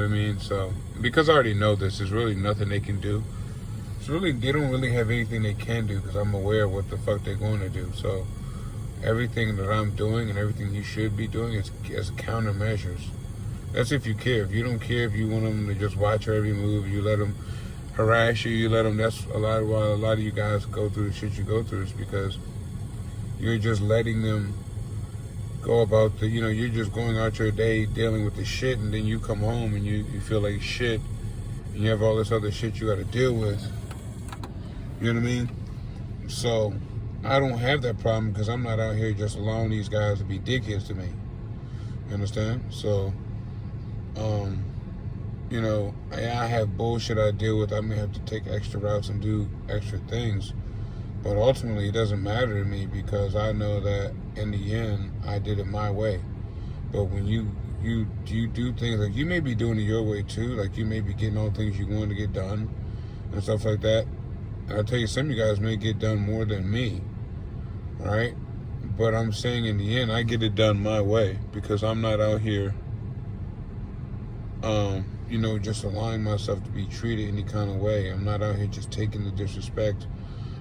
what I mean? So, because I already know this, there's really nothing they can do. It's really, they don't really have anything they can do because I'm aware of what the fuck they're going to do. So, everything that I'm doing and everything you should be doing is countermeasures. That's if you care. If you don't care, if you want them to just watch your every move, you let them harass you, you let them. That's a lot of why a lot of you guys go through the shit you go through is because you're just letting them go about the, you're just going out your day dealing with the shit, and then you come home and you feel like shit, and you have all this other shit you got to deal with. You know what I mean? So, I don't have that problem because I'm not out here just allowing these guys to be dickheads to me. You understand? So, I have bullshit I deal with. I may have to take extra routes and do extra things. But ultimately, it doesn't matter to me because I know that in the end, I did it my way. But when you do things, like you may be doing it your way too. Like you may be getting all the things you want to get done and stuff like that. And I'll tell you, some of you guys may get done more than me. Right? But I'm saying in the end, I get it done my way because I'm not out here just allowing myself to be treated any kind of way. I'm not out here just taking the disrespect.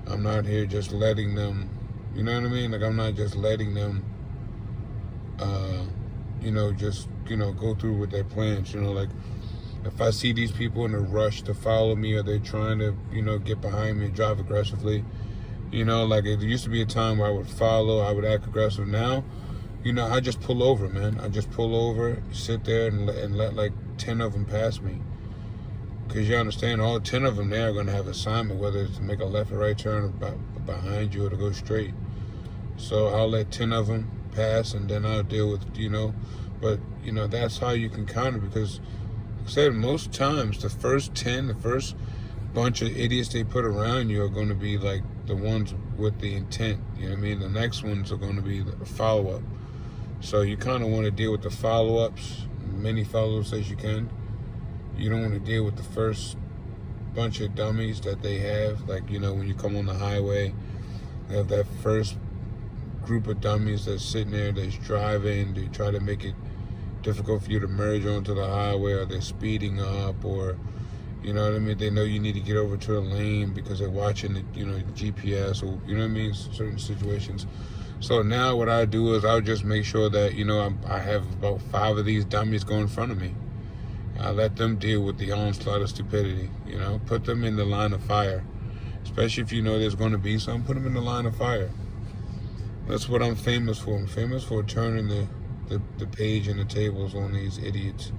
I'm not here just letting them, you know what I mean? Like I'm not just letting them, go through with their plans. Like if I see these people in a rush to follow me or they're trying to, get behind me and drive aggressively, like it used to be a time where I would follow, I would act aggressive. Now, I just pull over, man. I just pull over, sit there and let like 10 of them pass me. Because you understand, all 10 of them there are going to have assignment, whether it's to make a left or right turn or behind you or to go straight. So I'll let 10 of them pass and then I'll deal with, But, that's how you can counter because, like I said, most times the first bunch of idiots they put around you are going to be like the ones with the intent. You know what I mean? The next ones are going to be the follow-up. So you kind of want to deal with the follow-ups, many follow-ups as you can. You don't want to deal with the first bunch of dummies that they have. Like, when you come on the highway, they have that first group of dummies that's sitting there, that's driving. They try to make it difficult for you to merge onto the highway, or they're speeding up, or, you know what I mean? They know you need to get over to a lane because they're watching the, GPS, or, you know what I mean? Certain situations. So now what I do is I'll just make sure that, I have about 5 of these dummies go in front of me. I let them deal with the onslaught of stupidity, put them in the line of fire. Especially if you know there's going to be some, put them in the line of fire. That's what I'm famous for. I'm famous for turning the page and the tables on these idiots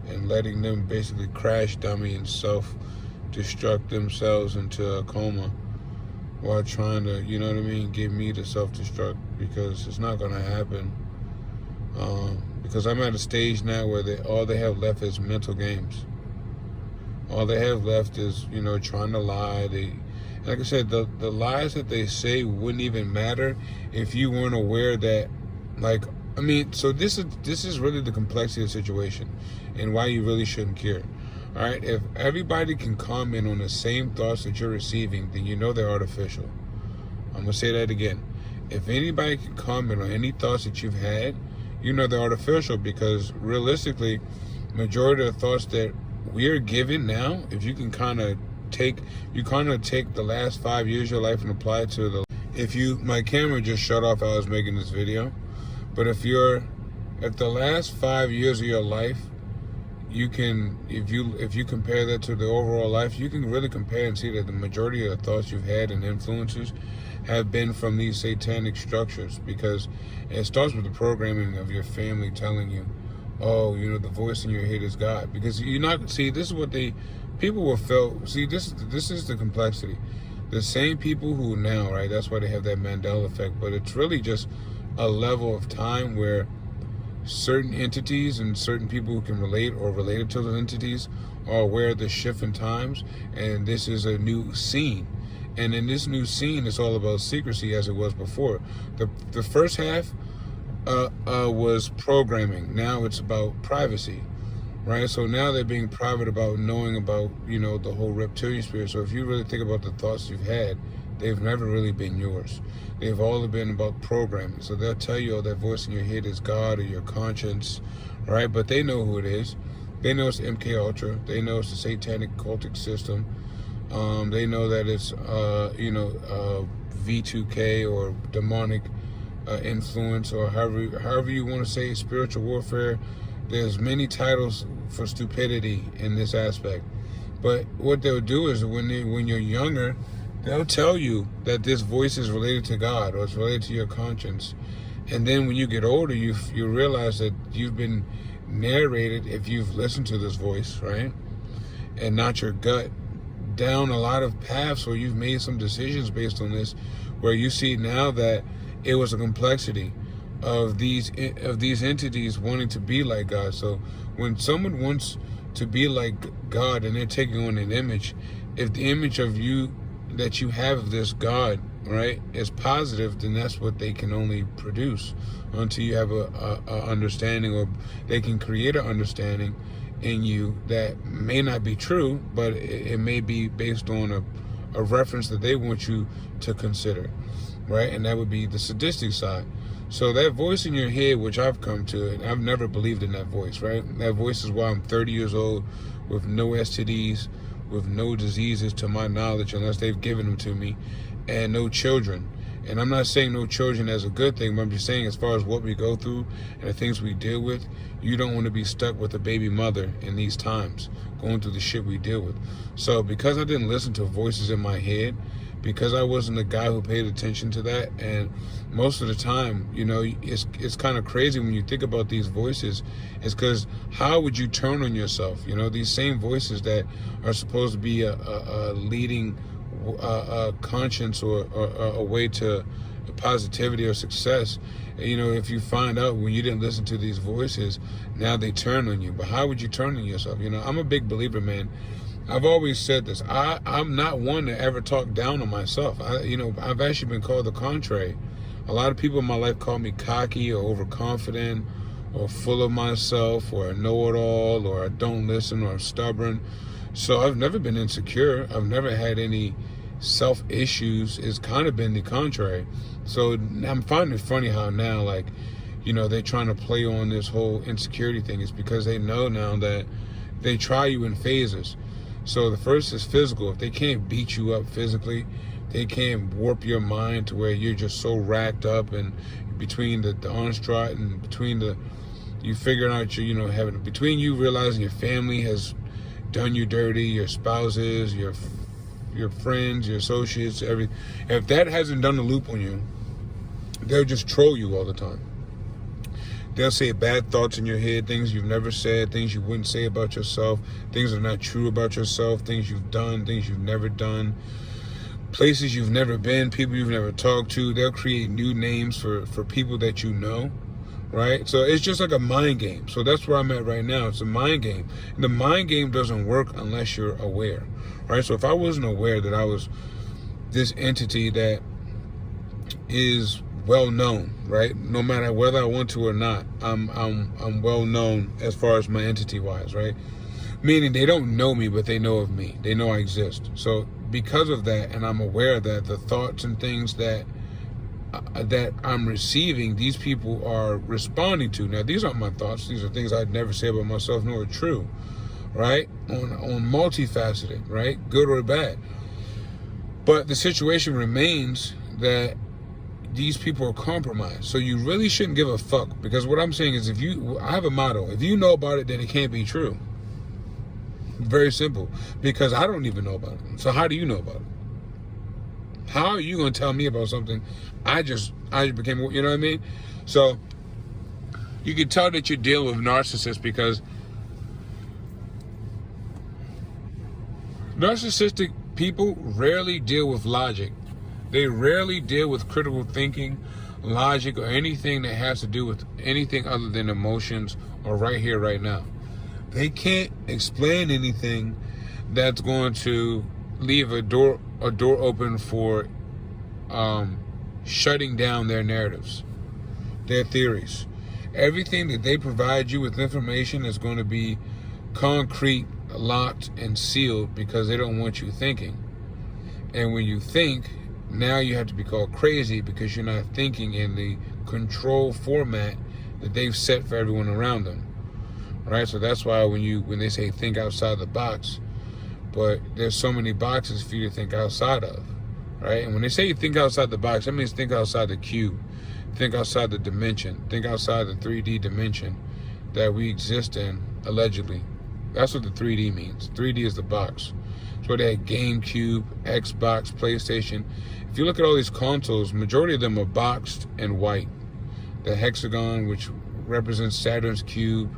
and letting them basically crash dummy and self-destruct themselves into a coma while trying to, get me to self-destruct, because it's not going to happen. Because I'm at a stage now where all they have left is mental games. All they have left is, trying to lie. Like I said, the lies that they say wouldn't even matter if you weren't aware that, so this is really the complexity of the situation and why you really shouldn't care. All right, if everybody can comment on the same thoughts that you're receiving, then they're artificial. I'm going to say that again. If anybody can comment on any thoughts that you've had, they're artificial, because realistically, majority of the thoughts that we're given now, if you can kind of take the last 5 years of your life and apply it to my camera just shut off while I was making this video, but if the last 5 years of your life, if you compare that to the overall life, you can really compare and see that the majority of the thoughts you've had and influences have been from these satanic structures, because it starts with the programming of your family telling you, the voice in your head is God. Because this is what people will feel. See, this is the complexity. The same people who now, right, that's why they have that Mandela effect, but it's really just a level of time where certain entities and certain people who can relate or related to those entities are aware of the shift in times, and this is a new scene. And in this new scene, it's all about secrecy, as it was before. The first half was programming. Now it's about privacy, right? So now they're being private about knowing about, the whole reptilian spirit. So if you really think about the thoughts you've had, they've never really been yours. They've all been about programming. So they'll tell you, that voice in your head is God or your conscience, right? But they know who it is. They know it's MK Ultra. They know it's the satanic cultic system. They know that it's V2K or demonic influence, or however you want to say it, spiritual warfare. There's many titles for stupidity in this aspect. But what they'll do is when you're younger, they'll tell you that this voice is related to God or it's related to your conscience. And then when you get older, you realize that you've been narrated, if you've listened to this voice, right, and not your gut, down a lot of paths where you've made some decisions based on this, where you see now that it was a complexity of these entities wanting to be like God. So when someone wants to be like God and they're taking on an image, if the image of you that you have of this God, right, is positive, then that's what they can only produce until you have a understanding, or they can create an understanding in you that may not be true, but it may be based on a reference that they want you to consider, right? And that would be the sadistic side. So that voice in your head, which I've come to, and I've never believed in that voice, right? That voice is why I'm 30 years old with no STDs, with no diseases to my knowledge, unless they've given them to me, and no children. And I'm not saying no children as a good thing, but I'm just saying as far as what we go through and the things we deal with, you don't want to be stuck with a baby mother in these times, going through the shit we deal with. So because I didn't listen to voices in my head, because I wasn't a guy who paid attention to that, and most of the time, it's kind of crazy when you think about these voices, is because how would you turn on yourself? These same voices that are supposed to be a leading conscience or a way to positivity or success. If you find out when you didn't listen to these voices, now they turn on you. But how would you turn on yourself? I'm a big believer, man. I've always said this. I'm not one to ever talk down on myself. I've actually been called the contrary. A lot of people in my life call me cocky or overconfident or full of myself or a know-it-all or I don't listen or I'm stubborn. So I've never been insecure. I've never had any self issues. It's kind of been the contrary. So I'm finding it funny how now, they're trying to play on this whole insecurity thing. It's because they know now that they try you in phases. So the first is physical. If they can't beat you up physically, they can't warp your mind to where you're just so racked up, and between the onslaught and between you figuring out between you realizing your family has done you dirty, your spouses, your friends, your associates, everything. If that hasn't done the loop on you, they'll just troll you all the time. They'll say bad thoughts in your head, things you've never said, things you wouldn't say about yourself, things that are not true about yourself, things you've done, things you've never done, places you've never been, people you've never talked to. They'll create new names for people that you know, right? So it's just like a mind game. So that's where I'm at right now. It's a mind game. And the mind game doesn't work unless you're aware, right? So if I wasn't aware that I was this entity that is well known, right? No matter whether I want to or not, I'm well known as far as my entity wise, right? Meaning they don't know me, but they know of me. They know I exist. So because of that, and I'm aware that the thoughts and things that I'm receiving, these people are responding to. Now, these aren't my thoughts. These are things I'd never say about myself, nor are true, right? On multifaceted, right? Good or bad. But the situation remains that these people are compromised. So you really shouldn't give a fuck, because what I'm saying is, I have a motto: if you know about it, then it can't be true. Very simple. Because I don't even know about it. So how do you know about it? How are you going to tell me about something I became, you know what I mean? So you can tell that you're dealing with narcissists, because narcissistic people rarely deal with logic. They rarely deal with critical thinking, logic, or anything that has to do with anything other than emotions or right here, right now. They can't explain anything that's going to leave a door open for shutting down their narratives, their theories. Everything that they provide you with information is going to be concrete, locked, and sealed, because they don't want you thinking. And when you think, now you have to be called crazy, because you're not thinking in the control format that they've set for everyone around them, right? So that's why when they say think outside the box, but there's so many boxes for you to think outside of, right? And when they say you think outside the box, that means think outside the cube, think outside the dimension, think outside the 3D dimension that we exist in, allegedly. That's what the 3D means. 3D is the box. So they had GameCube, Xbox, PlayStation. If you look at all these consoles, majority of them are boxed and white. The hexagon, which represents Saturn's cube,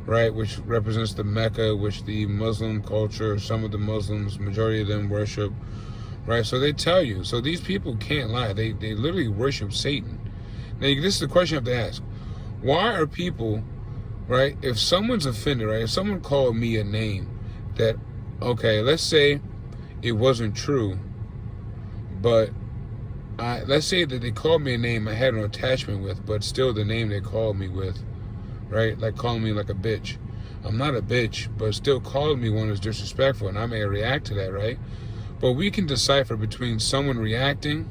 right, which represents the Mecca, which the Muslim culture, some of the Muslims, majority of them worship, right? So they tell you. So these people can't lie. They literally worship Satan. Now, this is the question you have to ask. Why are people, right, if someone's offended, right, if someone called me a name that, okay, let's say it wasn't true, but let's say that they called me a name I had no attachment with, but still the name they called me with, right? Like calling me like a bitch. I'm not a bitch, but still calling me one is disrespectful, and I may react to that, right? But we can decipher between someone reacting